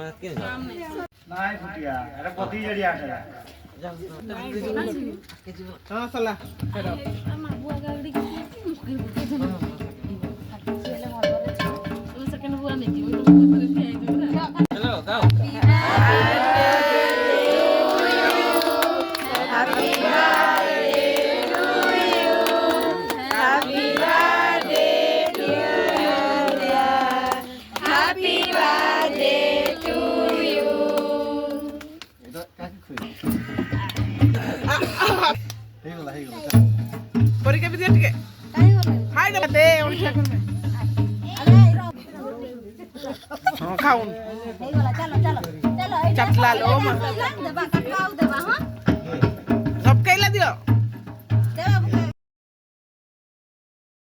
ନାଇଁ ଫୁଟିଆ ଏଟା ପତି ଜଡିଆ ଆଟଲା ହଁ ସଲା ଫେର ବୁଆ ଗାଡି ମୁଖରେ ପକେଇ ଦେବ ସେଲେ ଭଲରେ ତୁ ସେକେଣ୍ଡ ବୁଆ ନେଇ ଯିବ ତମ ପାଖରେ ଠିଆ ହେଇଯିବ हेलो गाओ Happy birthday to you. Happy birthday to you. Happy birthday to you. ହେଇଗଲା ହେଇଗଲା ପରୀକ୍ଷା ବି ଦିଅ ଟିକେ ଖାଇ ଦେବା ଦେ ଓଣିଆ କରିବେ ହଁ ଖାଉନ ହେଇଗଲା ଚାଲ ଚାଲ ଚାଲ ଚାଟଲା लो ଦେବା କାକା ଆଉ ଦେବା ହଁ सब कैला दियो